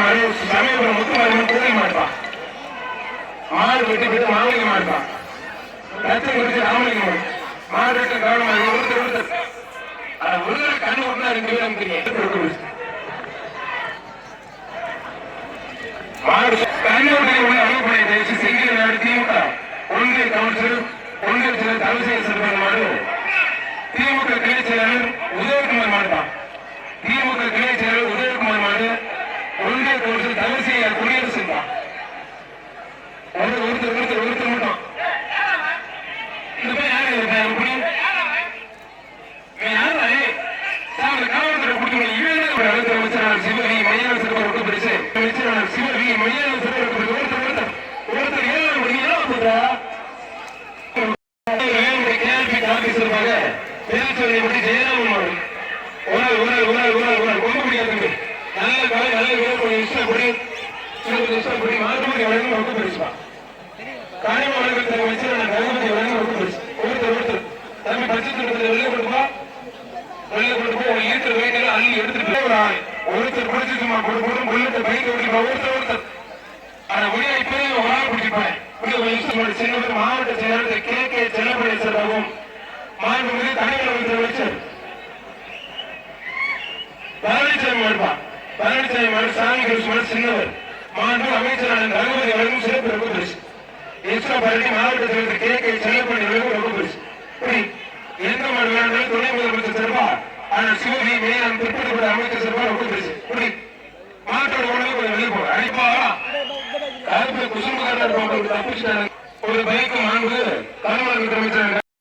மாடு சமயபுரம் முத்துமாரியம்மன் கோயில் மாடுப்பான். மாடு வெட்டி போயிட்டு மாமலிங்க மாடுப்பான். லட்சம் குறிச்சு ராமலிங்க மாடு மாடு வெட்ட கவனமாக ஒருத்தர் ஒரு கண்ணு ஒண்ணா 2 பேரும் தெரியும். மாடு கண்ணூர் அனுப்பணை தேசி செங்கில நாடு திமுக ஒன்றிய கவுன்சில் ஒன்றிய செயலர் தலைமை சிறப்பான மாடு திமுக கிளை செயலாளர் உதயகுமார் மாடுதான். திமுக கிளை செயலர் உதயகுமார் மாடு ஒன்றிய கவுன்சில் தலைமை குடியரசு தான். ஒருத்தர் மட்டும் இந்த பேர் யாரு அமைச்சராளர் சிவகி மையான சிறப்பு ரொம்ப பெருசு. அமைச்சராளர் சிவகி மையான சிறப்பு ஒருத்தர் 7 மணி கேள்வி ஆபீசருமாக பேச்சுவதை பற்றி ஜெயராமன் மாடு ரொம்ப பிடிக்காது. நல்ல காலை நல்ல வீரப்படி இஷ்டப்படி இஷ்டப்படி மாற்றுமதி வழங்கும் ரொம்ப பெருசுப்பா. கனிம வழங்கத்தில் அமைச்சராளர் ரகுபதி வழங்கும் ரொம்ப பெருசு. ஒருத்தர் தம்பி பட்சத்தில் வெளியே கொடுப்பா இருக்கிற வேண்டிய அள்ளி எடுத்துட்டு ஒருத்தர் பிடிச்சி சும்மா கொடுக்கும் புல்லத்தை பைக் ஓட்டிப்பா. ஒருத்தர் இப்பவே ஒரு ஆள் பிடிச்சிருப்பேன். சின்ன மாவட்ட செயலாளர் கே செல்லப்படி சார்பாகவும் மாண்புமிகு தனியார் அமைச்சர் பழனிசாமி மாடுப்பா. பழனிசாமி மாடு சாமி கிருஷ்ண சின்னவர் மாண்பு அமைச்சராளர் ரகுபதி வழங்கும் சிறப்பு ரொம்ப பெருசு. எக்ஸ்ட்ரா பழனி மாவட்ட செயலர் கே செல்லப்படி வழங்கும் ரொம்ப பெருசு. எந்த மாடு வேணாலும் துணை முதலமைச்சர் சிறப்பா ஆனால் சிவகி மேலும் பிற்படுத்தப்பட்ட அமைச்சர் சிறப்பா ரொம்ப பெருசு. மாட்டோட உடனே கொஞ்சம் வெளியே போக அடிப்பா கருப்பு குசும்புகாரர் தப்பிச்சுட்டாங்க. ஒரு பைக்கு மாண்பு தலைமை அமைச்சர்